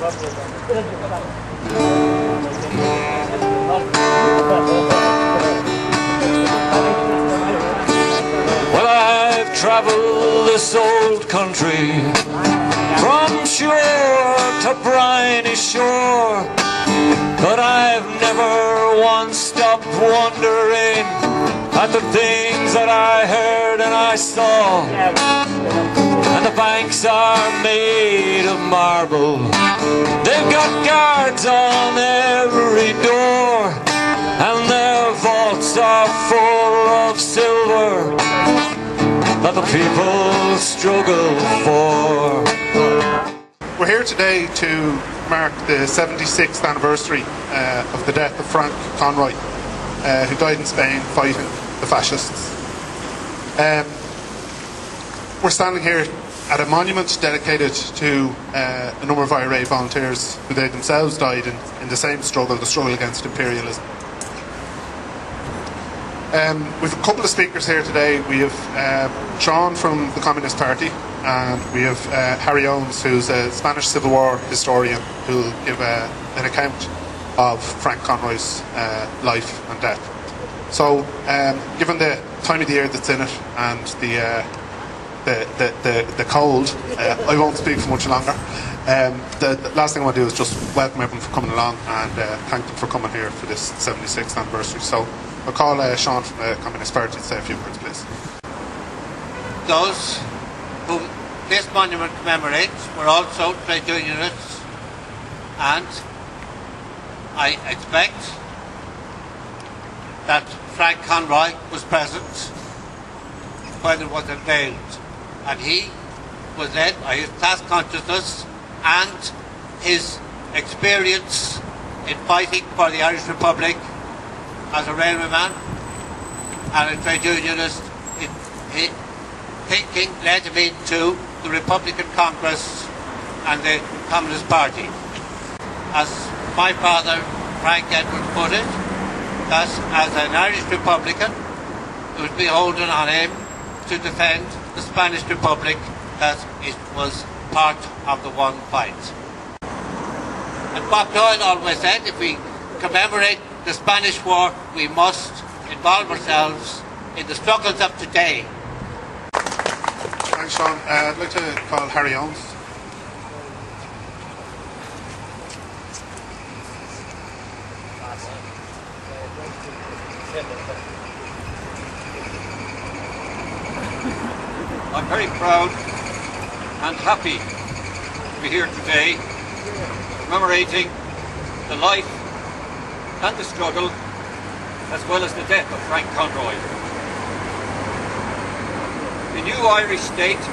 Well, I've traveled this old country from shore to briny shore, but I've never once stopped wondering at the things that I heard and I saw. And the banks are made of marble, they've got guards on every door, and their vaults are full of silver that the people struggle for. We're here today to mark the 76th anniversary of the death of Frank Conroy, who died in Spain fighting the fascists. We're standing here at a monument dedicated to a number of IRA volunteers who they themselves died in the same struggle, the struggle against imperialism. We have a couple of speakers here today. We have Sean from the Communist Party, and we have Harry Owens, who's a Spanish Civil War historian, who will give an account of Frank Conroy's life and death. So, given the time of the year that's in it and the cold, I won't speak for much longer. The last thing I want to do is just welcome everyone for coming along and thank them for coming here for this 76th anniversary. So I'll call Sean from the Communist Party to say a few words, please. Those who this monument commemorates were also trade unionists, and I expect that Frank Conroy was present when it was unveiled, and he was led by his class consciousness and his experience in fighting for the Irish Republic as a railwayman and a trade unionist. Thinking led him into the Republican Congress and the Communist Party. As my father, Frank Edwards, put it, that as an Irish Republican, it was beholden on him to defend the Spanish Republic, that it was part of the one fight. And Bob Doyle always said, if we commemorate the Spanish War, we must involve ourselves in the struggles of today. Thanks, Sean. I'd like to call Harry Owens. I'm very proud and happy to be here today commemorating the life and the struggle as well as the death of Frank Conroy. The new Irish state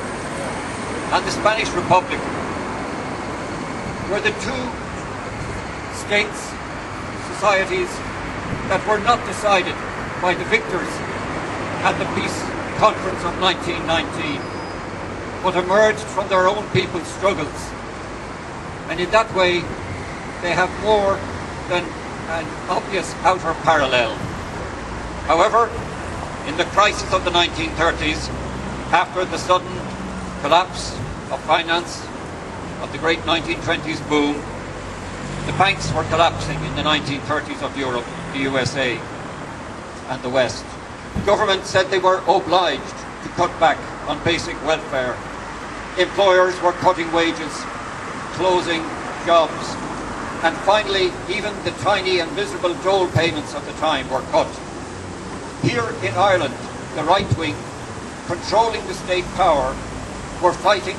and the Spanish Republic were the two states, societies that were not decided by the victors at the peace conference of 1919, but emerged from their own people's struggles. And in that way, they have more than an obvious outer parallel. However, in the crisis of the 1930s, after the sudden collapse of finance of the great 1920s boom, the banks were collapsing in the 1930s of Europe, the USA and the West. The government said they were obliged to cut back on basic welfare. Employers were cutting wages, closing jobs, and finally even the tiny and miserable dole payments of the time were cut. Here in Ireland, the right wing, controlling the state power, were fighting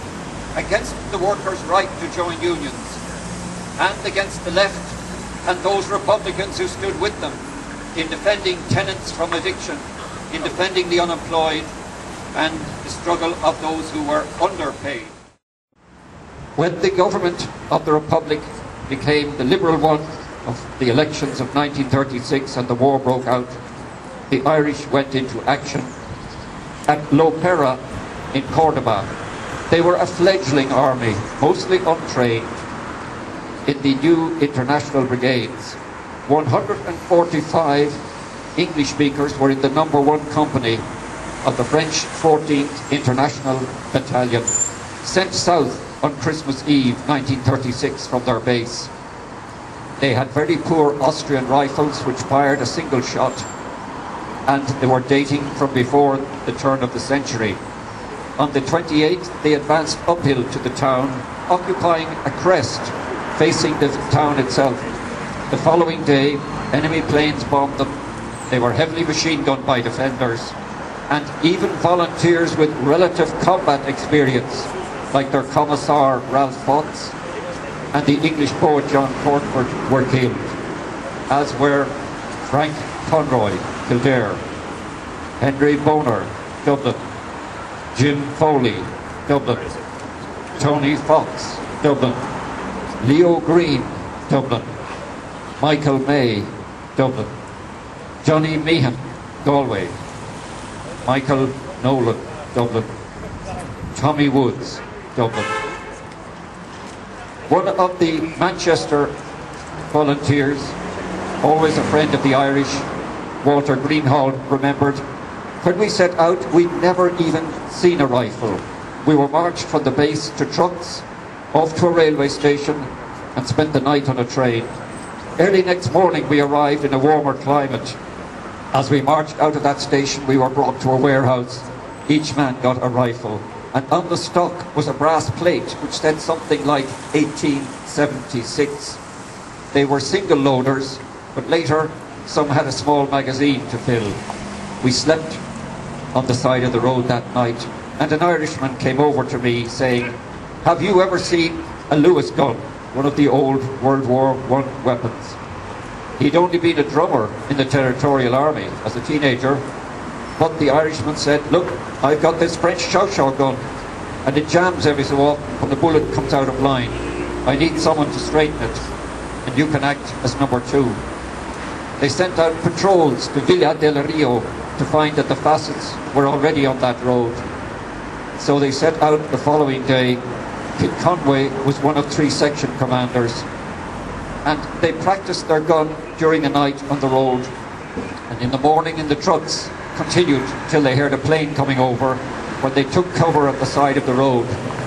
against the workers' right to join unions, and against the left and those Republicans who stood with them in defending tenants from eviction, in defending the unemployed, and the struggle of those who were underpaid. When the government of the Republic became the liberal one of the elections of 1936 and the war broke out, the Irish went into action at Lopera in Cordoba. They were a fledgling army, mostly untrained, in the new international brigades. 145 English speakers were in the #1 company of the French 14th International Battalion, sent south on Christmas Eve 1936 from their base. They had very poor Austrian rifles which fired a single shot, and they were dating from before the turn of the century. On the 28th, they advanced uphill to the town, occupying a crest facing the town itself. The following day, enemy planes bombed them. They were heavily machine gunned by defenders, and even volunteers with relative combat experience, like their commissar Ralph Potts and the English poet John Courtford, were killed, as were Frank Conroy, Kildare, Henry Boner, Dublin, Jim Foley, Dublin, Tony Fox, Dublin, Leo Green, Dublin, Michael May, Dublin, Johnny Meehan, Galway, Michael Nolan, Dublin, Tommy Woods, Dublin. One of the Manchester volunteers, always a friend of the Irish, Walter Greenhall, remembered, "When we set out, we'd never even seen a rifle. We were marched from the base to trucks, off to a railway station, and spent the night on a train. Early next morning we arrived in a warmer climate. As we marched out of that station, we were brought to a warehouse. Each man got a rifle, and on the stock was a brass plate which said something like 1876. They were single loaders, but later some had a small magazine to fill. We slept on the side of the road that night, and an Irishman came over to me saying, 'Have you ever seen a Lewis gun, one of the old World War I weapons?' He'd only been a drummer in the Territorial Army as a teenager, but the Irishman said, 'Look, I've got this French chow-chow gun, and it jams every so often when the bullet comes out of line. I need someone to straighten it, and you can act as number 2. They sent out patrols to Villa del Rio to find that the Fascists were already on that road. So they set out the following day. Kid Conway was one of 3 section commanders, and they practiced their gun during the night on the road, and in the morning in the trucks continued till they heard a plane coming over, when they took cover at the side of the road.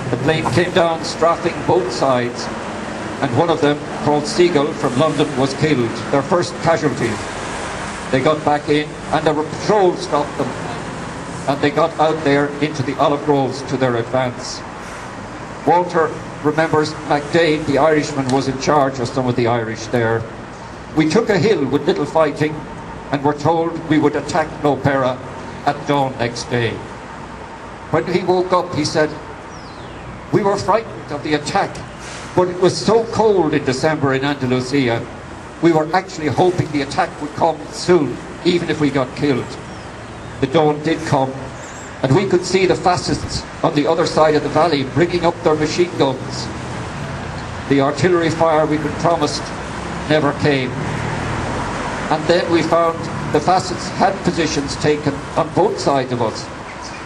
The plane came down strafing both sides, and one of them, called Seagull from London, was killed, their first casualty. They got back in, and a patrol stopped them, and they got out there into the olive groves to their advance. Walter remembers MacDade, the Irishman, was in charge of some of the Irish there. We took a hill with little fighting, and were told we would attack Lopera at dawn next day. When he woke up, he said, "We were frightened of the attack, but it was so cold in December in Andalusia, we were actually hoping the attack would come soon, even if we got killed." The dawn did come, and we could see the Fascists on the other side of the valley bringing up their machine guns. The artillery fire we'd been promised never came. And then we found the Fascists had positions taken on both sides of us,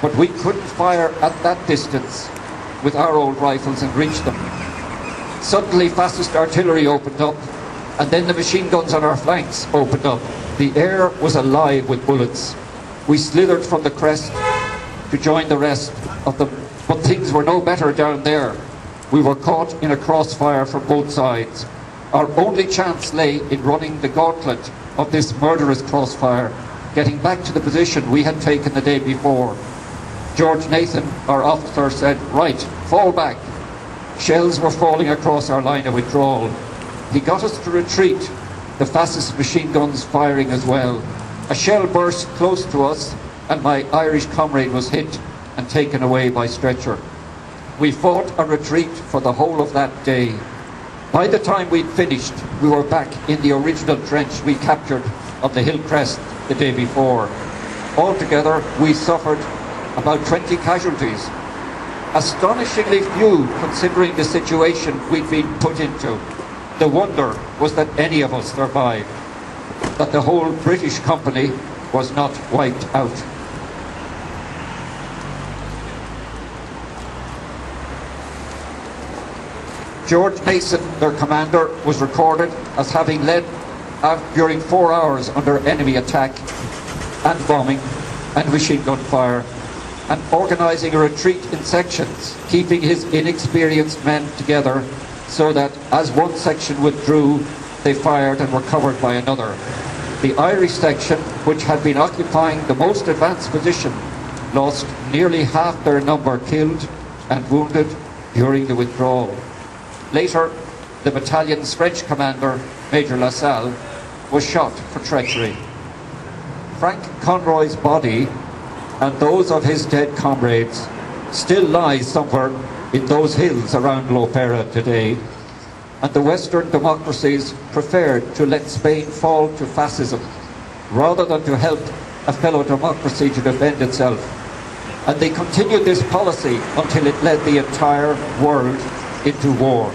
but we couldn't fire at that distance with our old rifles and reach them. Suddenly Fascist artillery opened up, and then the machine guns on our flanks opened up. The air was alive with bullets. We slithered from the crest to join the rest of them, but things were no better down there. We were caught in a crossfire from both sides. Our only chance lay in running the gauntlet of this murderous crossfire, getting back to the position we had taken the day before. George Nathan, our officer, said, "Right, fall back." Shells were falling across our line of withdrawal. He got us to retreat, the Fascist machine guns firing as well. A shell burst close to us, and my Irish comrade was hit and taken away by stretcher. We fought a retreat for the whole of that day. By the time we'd finished, we were back in the original trench we captured on the hill crest the day before. Altogether, we suffered about 20 casualties. Astonishingly few, considering the situation we'd been put into. The wonder was that any of us survived, that the whole British company was not wiped out. George Mason, their commander, was recorded as having led during 4 hours under enemy attack and bombing and machine gun fire. and organising a retreat in sections, keeping his inexperienced men together so that as one section withdrew, they fired and were covered by another. The Irish section, which had been occupying the most advanced position, lost nearly half their number killed and wounded during the withdrawal. Later, the battalion's French commander, Major Lassalle, was shot for treachery. Frank Conroy's body and those of his dead comrades still lie somewhere in those hills around Lopera today, and the Western democracies preferred to let Spain fall to fascism rather than to help a fellow democracy to defend itself. And they continued this policy until it led the entire world into war.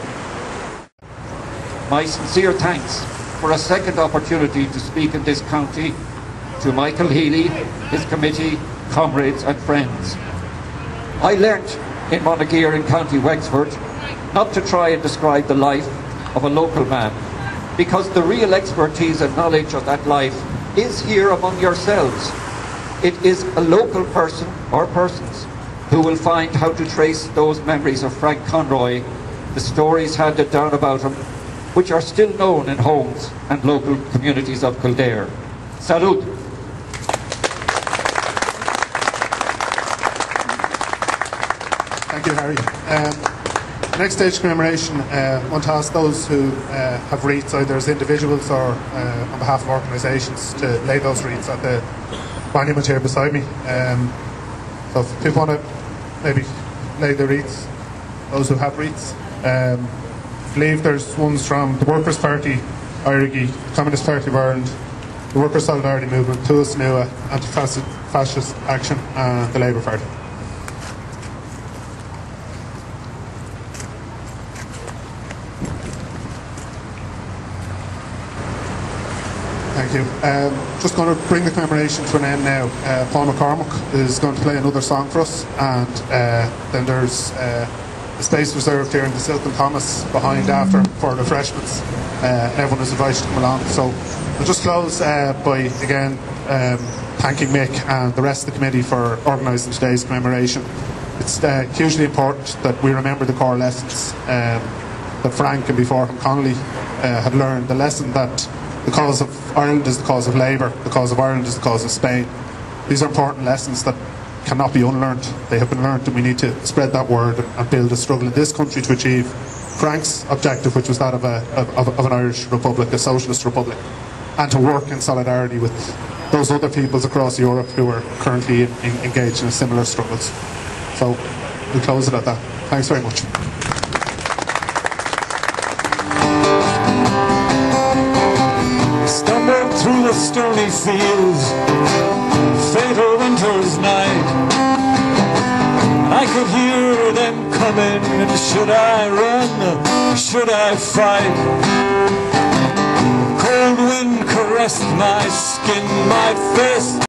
My sincere thanks for a second opportunity to speak in this county to Michael Healy, his committee, comrades and friends. I learnt in Monageer in County Wexford not to try and describe the life of a local man, because the real expertise and knowledge of that life is here among yourselves. It is a local person or persons who will find how to trace those memories of Frank Conroy, the stories handed down about him, which are still known in homes and local communities of Kildare. Salud! Thank you, Harry. Next stage commemoration, I want to ask those who have wreaths, either as individuals or on behalf of organisations, to lay those wreaths at the monument here beside me. So if people want to maybe lay the wreaths, those who have wreaths. I believe there's ones from the Workers' Party, Eirigi, the Communist Party of Ireland, the Workers' Solidarity Movement, Tus Nua, Fascist Action, and the Labour Party. Thank you. Just going to bring the commemoration to an end now. Paul McCormick is going to play another song for us, and then there's a space reserved here in the Silken Thomas behind after for refreshments. Everyone is invited to come along. So we'll just close by again thanking Mick and the rest of the committee for organising today's commemoration. It's hugely important that we remember the core lessons that Frank and before him Connolly had learned. The lesson that the cause of Ireland is the cause of Labour, the cause of Ireland is the cause of Spain. These are important lessons that cannot be unlearned. They have been learned, and we need to spread that word and build a struggle in this country to achieve Frank's objective, which was that of an Irish Republic, a socialist republic, and to work in solidarity with those other peoples across Europe who are currently engaged in similar struggles. So we'll close it at that. Thanks very much. Through the stony fields, fatal winter's night, I could hear them coming, and should I run, should I fight? Cold wind caressed my skin, my face